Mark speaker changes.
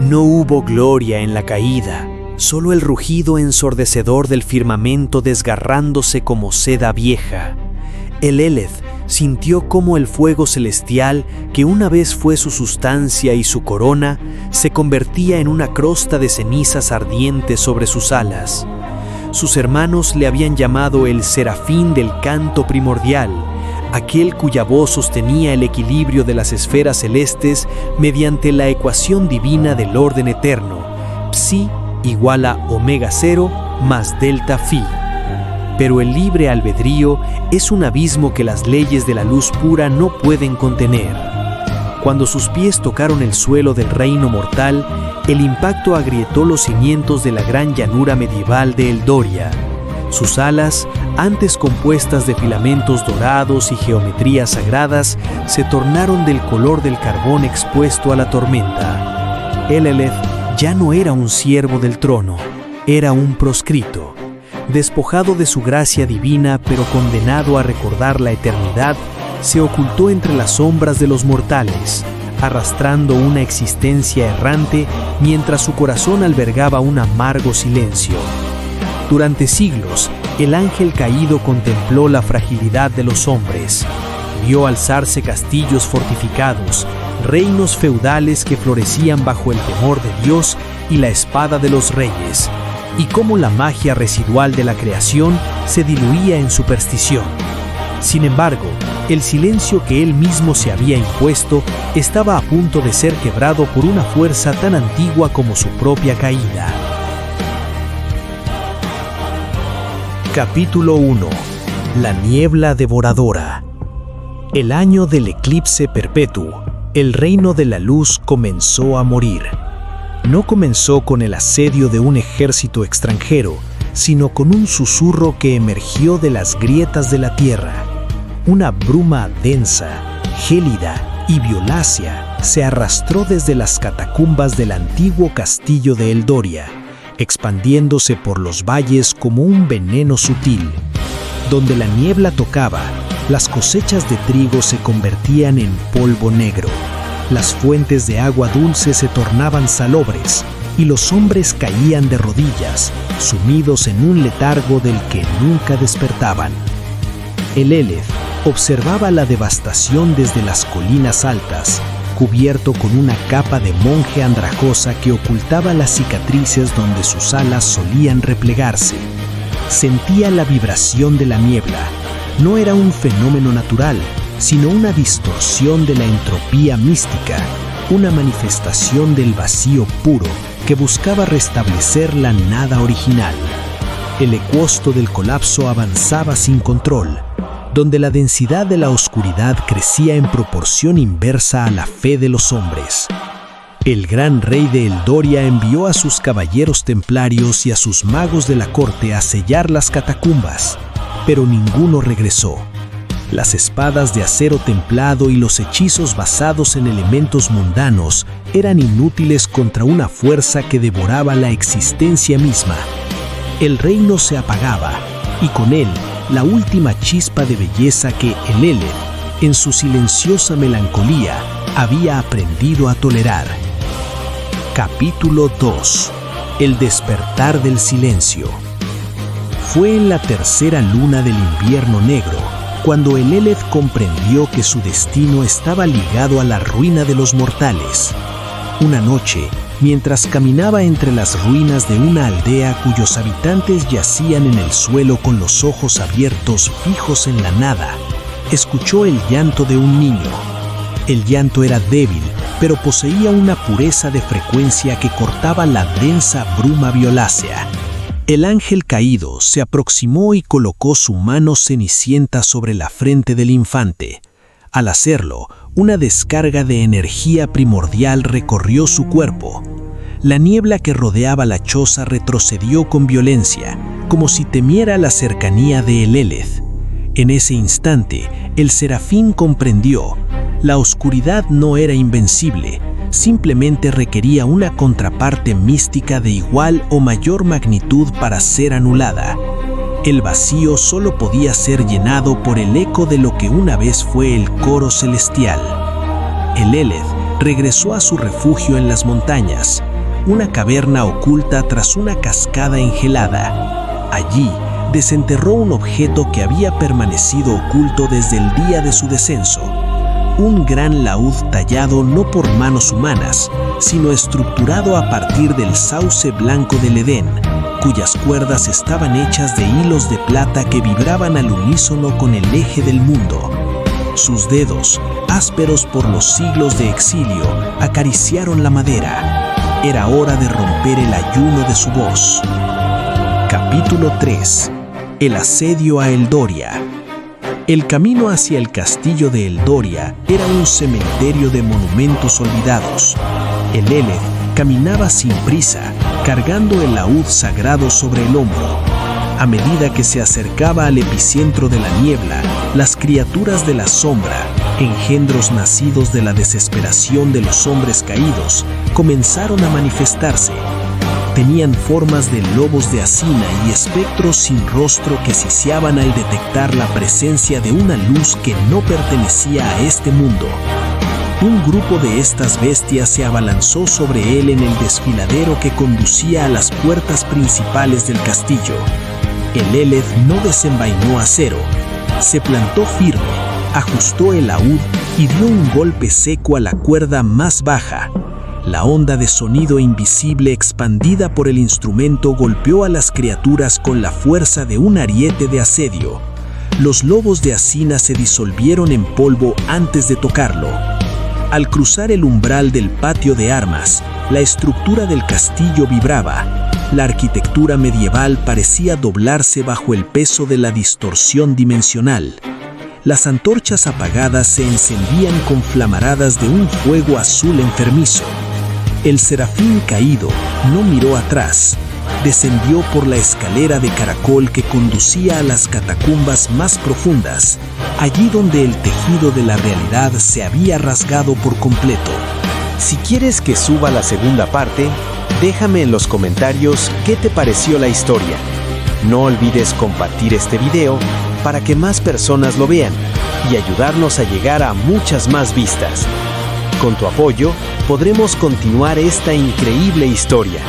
Speaker 1: No hubo gloria en la caída, solo el rugido ensordecedor del firmamento desgarrándose como seda vieja. El Eleth sintió cómo el fuego celestial, que una vez fue su sustancia y su corona, se convertía en una crosta de cenizas ardientes sobre sus alas. Sus hermanos le habían llamado el serafín del canto primordial, aquel cuya voz sostenía el equilibrio de las esferas celestes mediante la ecuación divina del orden eterno, Psi igual a omega 0 más delta Phi. Pero el libre albedrío es un abismo que las leyes de la luz pura no pueden contener. Cuando sus pies tocaron el suelo del reino mortal, el impacto agrietó los cimientos de la gran llanura medieval de Eldoria. Sus alas, antes compuestas de filamentos dorados y geometrías sagradas, se tornaron del color del carbón expuesto a la tormenta. El Eleth ya no era un siervo del trono, era un proscrito. Despojado de su gracia divina, pero condenado a recordar la eternidad, se ocultó entre las sombras de los mortales, arrastrando una existencia errante mientras su corazón albergaba un amargo silencio. Durante siglos, el ángel caído contempló la fragilidad de los hombres. Vio alzarse castillos fortificados, reinos feudales que florecían bajo el temor de Dios y la espada de los reyes, y cómo la magia residual de la creación se diluía en superstición. Sin embargo, el silencio que él mismo se había impuesto estaba a punto de ser quebrado por una fuerza tan antigua como su propia caída. Capítulo 1. La niebla devoradora. El año del eclipse perpetuo, el reino de la luz comenzó a morir. No comenzó con el asedio de un ejército extranjero, sino con un susurro que emergió de las grietas de la tierra. Una bruma densa, gélida y violácea se arrastró desde las catacumbas del antiguo castillo de Eldoria, expandiéndose por los valles como un veneno sutil. Donde la niebla tocaba, las cosechas de trigo se convertían en polvo negro. Las fuentes de agua dulce se tornaban salobres y los hombres caían de rodillas, sumidos en un letargo del que nunca despertaban. El Eleth observaba la devastación desde las colinas altas, cubierto con una capa de monje andrajosa que ocultaba las cicatrices donde sus alas solían replegarse. Sentía la vibración de la niebla. No era un fenómeno natural, sino una distorsión de la entropía mística, una manifestación del vacío puro que buscaba restablecer la nada original. El ecuosto del colapso avanzaba sin control, donde la densidad de la oscuridad crecía en proporción inversa a la fe de los hombres. El gran rey de Eldoria envió a sus caballeros templarios y a sus magos de la corte a sellar las catacumbas, pero ninguno regresó. Las espadas de acero templado y los hechizos basados en elementos mundanos eran inútiles contra una fuerza que devoraba la existencia misma. El reino se apagaba, y con él la última chispa de belleza que el Eleth, en su silenciosa melancolía, había aprendido a tolerar. Capítulo 2. El despertar del silencio. Fue en la tercera luna del invierno negro cuando el Eleth comprendió que su destino estaba ligado a la ruina de los mortales. Una noche, mientras caminaba entre las ruinas de una aldea cuyos habitantes yacían en el suelo con los ojos abiertos fijos en la nada, escuchó el llanto de un niño. El llanto era débil, pero poseía una pureza de frecuencia que cortaba la densa bruma violácea. El ángel caído se aproximó y colocó su mano cenicienta sobre la frente del infante. Al hacerlo, una descarga de energía primordial recorrió su cuerpo. La niebla que rodeaba la choza retrocedió con violencia, como si temiera la cercanía de el Eleth. En ese instante, el serafín comprendió: la oscuridad no era invencible, simplemente requería una contraparte mística de igual o mayor magnitud para ser anulada. El vacío solo podía ser llenado por el eco de lo que una vez fue el coro celestial. El Eleth regresó a su refugio en las montañas, una caverna oculta tras una cascada engelada. Allí desenterró un objeto que había permanecido oculto desde el día de su descenso. Un gran laúd tallado no por manos humanas, sino estructurado a partir del sauce blanco del Edén, cuyas cuerdas estaban hechas de hilos de plata que vibraban al unísono con el eje del mundo. Sus dedos, ásperos por los siglos de exilio, acariciaron la madera. Era hora de romper el ayuno de su voz. Capítulo 3. El asedio a Eldoria. El camino hacia el castillo de Eldoria era un cementerio de monumentos olvidados. El Eleth caminaba sin prisa, cargando el laúd sagrado sobre el hombro. A medida que se acercaba al epicentro de la niebla, las criaturas de la sombra, engendros nacidos de la desesperación de los hombres caídos, comenzaron a manifestarse. Tenían formas de lobos de Asina y espectros sin rostro que siseaban al detectar la presencia de una luz que no pertenecía a este mundo. Un grupo de estas bestias se abalanzó sobre él en el desfiladero que conducía a las puertas principales del castillo. El Eleth no desenvainó acero, se plantó firme, ajustó el laúd y dio un golpe seco a la cuerda más baja. La onda de sonido invisible expandida por el instrumento golpeó a las criaturas con la fuerza de un ariete de asedio. Los lobos de Asina se disolvieron en polvo antes de tocarlo. Al cruzar el umbral del patio de armas, la estructura del castillo vibraba. La arquitectura medieval parecía doblarse bajo el peso de la distorsión dimensional. Las antorchas apagadas se encendían con flamaradas de un fuego azul enfermizo. El serafín caído no miró atrás. Descendió por la escalera de caracol que conducía a las catacumbas más profundas, allí donde el tejido de la realidad se había rasgado por completo. Si quieres que suba la segunda parte, déjame en los comentarios qué te pareció la historia. No olvides compartir este video para que más personas lo vean y ayudarnos a llegar a muchas más vistas. Con tu apoyo, podremos continuar esta increíble historia.